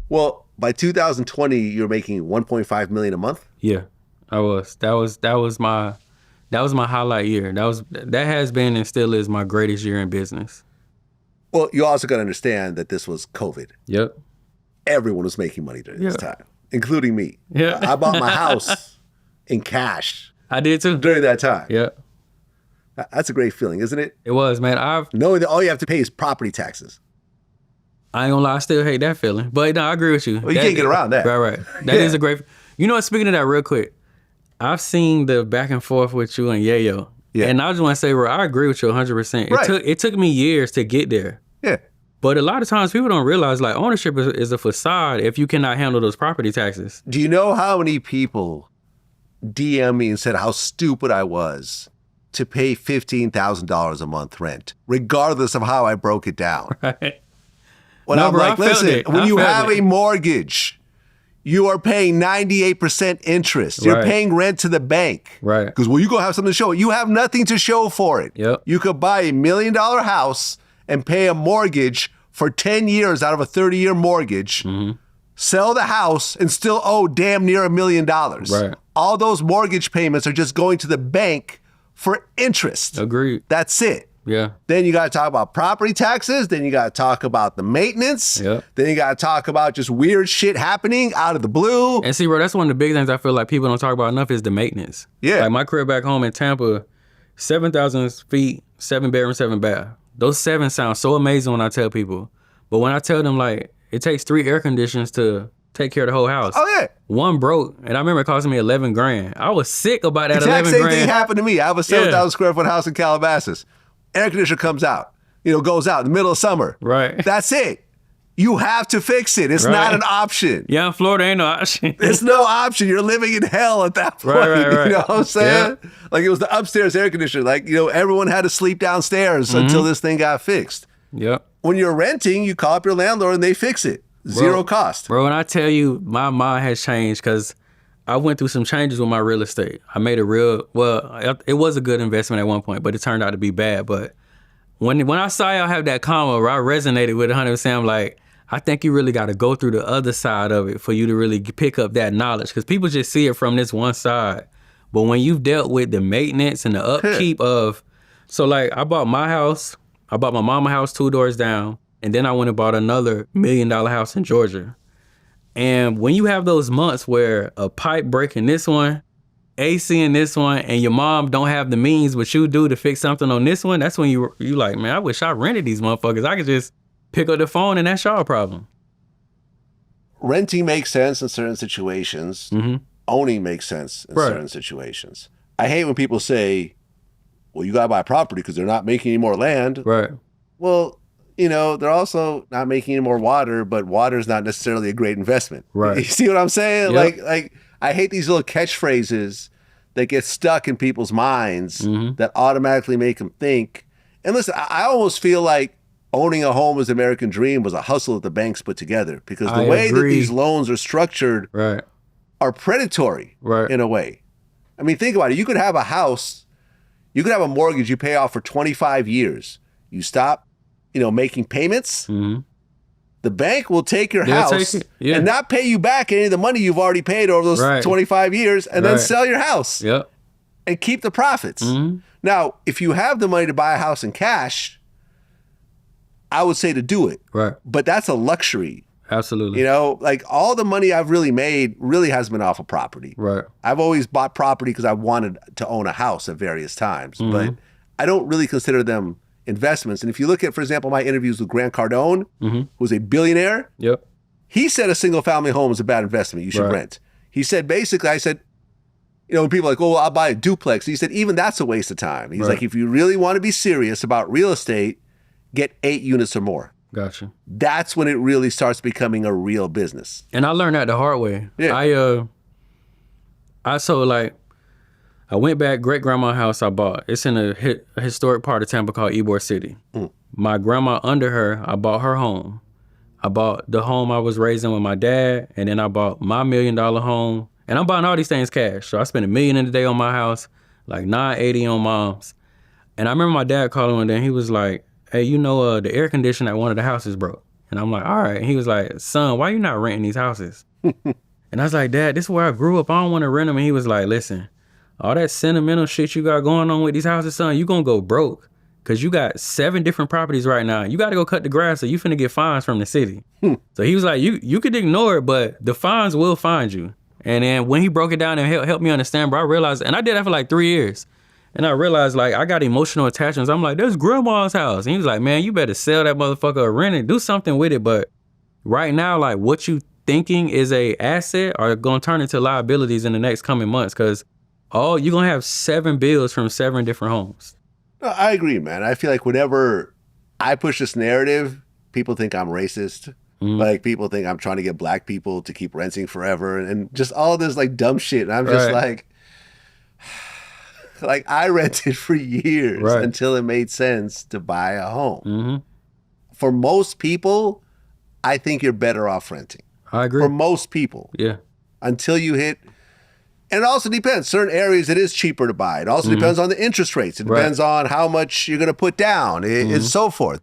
Well, by 2020, you're making 1.5 million a month. Yeah, I was. That was my highlight year. That has been and still is my greatest year in business. Well, you also got to understand that this was COVID. Yep. Everyone was making money during this time, including me. Yeah. I bought my house in cash. I did too. During that time. Yeah. That's a great feeling, isn't it? It was, man. Knowing that all you have to pay is property taxes. I ain't gonna lie, I still hate that feeling. But no, I agree with you. Well, you can't get around that. Right. That is a great... You know what, speaking of that real quick, I've seen the back and forth with you and Yayo. Yeah. And I just want to say, bro, I agree with you 100%. It took me years to get there. Yeah. But a lot of times people don't realize, like, ownership is a facade if you cannot handle those property taxes. Do you know how many people DM me and said how stupid I was to pay $15,000 a month rent, regardless of how I broke it down? Right. When I'm like, listen, when you have a mortgage, you are paying 98% interest. You're paying rent to the bank. Right. Because, well, you go have something to show. You have nothing to show for it. Yep. You could buy $1 million house and pay a mortgage for 10 years out of a 30-year mortgage, sell the house, and still owe damn near $1 million. Right. All those mortgage payments are just going to the bank for interest. Agreed. That's it. Yeah. Then you got to talk about property taxes. Then you got to talk about the maintenance. Yep. Then you got to talk about just weird shit happening out of the blue. And see, bro, that's one of the big things I feel like people don't talk about enough is the maintenance. Yeah. Like my crib back home in Tampa, 7,000 feet, 7 bedroom, 7 bath. Those 7 sound so amazing when I tell people. But when I tell them, like, it takes 3 air conditioners to take care of the whole house. Oh, yeah. One broke, and I remember it costing me $11,000. I was sick about that $11,000. Same thing happened to me. I have a 7,000 square foot house in Calabasas. Air conditioner comes out, goes out in the middle of summer. Right. That's it. You have to fix it. It's not an option. Yeah, in Florida ain't no option. It's no option. You're living in hell at that point. Right. You know what I'm saying? Yeah. Like it was the upstairs air conditioner. Like, everyone had to sleep downstairs until this thing got fixed. Yep. When you're renting, you call up your landlord and they fix it. Zero cost. Bro, when I tell you my mind has changed because I went through some changes with my real estate. I made it was a good investment at one point, but it turned out to be bad. But when I saw y'all have that combo where I resonated with 100%, I'm like, I think you really got to go through the other side of it for you to really pick up that knowledge. Because people just see it from this one side. But when you've dealt with the maintenance and the upkeep of... So, like, I bought my house. I bought my mama house 2 doors down. And then I went and bought another $1 million house in Georgia. And when you have those months where a pipe break in this one, AC in this one, and your mom don't have the means, but you do to fix something on this one, that's when you like, man, I wish I rented these motherfuckers. I could just pick up the phone and that's y'all problem. Renting makes sense in certain situations. Owning makes sense in certain situations. I hate when people say, well, you got to buy property because they're not making any more land. Right. Well, they're also not making any more water, but water is not necessarily a great investment. Right. You see what I'm saying? Yep. Like I hate these little catchphrases that get stuck in people's minds that automatically make them think. And listen, I almost feel like owning a home as the American dream was a hustle that the banks put together because the way that these loans are structured are predatory in a way. I mean, think about it. You could have a house, you could have a mortgage you pay off for 25 years. You stop making payments, the bank will take your house and not pay you back any of the money you've already paid over those 25 years and then sell your house and keep the profits. Now, if you have the money to buy a house in cash, I would say to do it. Right. But that's a luxury. Absolutely. Like all the money I've really made really has been off of property. Right. I've always bought property because I wanted to own a house at various times, but I don't really consider them investments. And if you look at, for example, my interviews with Grant Cardone, who's a billionaire, he said a single family home is a bad investment. You should rent. He said, basically, I said, when people are like, oh, well, I'll buy a duplex. He said, even that's a waste of time. He's like, if you really want to be serious about real estate, get 8 units or more. Gotcha. That's when it really starts becoming a real business. And I learned that the hard way. Yeah. I went back, great-grandma's house I bought. It's in a historic part of Tampa called Ybor City. My grandma, under her, I bought her home. I bought the home I was raised in with my dad, and then I bought my $1 million home. And I'm buying all these things cash. So I spent $1 million in a day on my house, like $980 on mom's. And I remember my dad calling one day, and he was like, hey, the air conditioner at one of the houses broke. And I'm like, all right. And he was like, son, why you not renting these houses? And I was like, Dad, this is where I grew up. I don't want to rent them. And he was like, listen, all that sentimental shit you got going on with these houses, son, you gonna go broke. Cause you got 7 different properties right now. You gotta go cut the grass, or you finna get fines from the city. So he was like, you could ignore it, but the fines will find you. And then when he broke it down and helped me understand, bro, I realized, and I did that for like 3 years. And I realized, like, I got emotional attachments. I'm like, there's grandma's house. And he was like, man, you better sell that motherfucker or rent it. Do something with it. But right now, like, what you thinking is a asset are gonna turn into liabilities in the next coming months. Cause you're gonna have 7 bills from 7 different homes. No, I agree, man. I feel like whenever I push this narrative, people think I'm racist. Like, people think I'm trying to get black people to keep renting forever and just all this, like, dumb shit. And I'm just like I rented for years until it made sense to buy a home. For most people, I think you're better off renting. I agree. For most people. Yeah. Until you hit... And it also depends. Certain areas, it is cheaper to buy. It also depends on the interest rates. It depends on how much you're going to put down and so forth.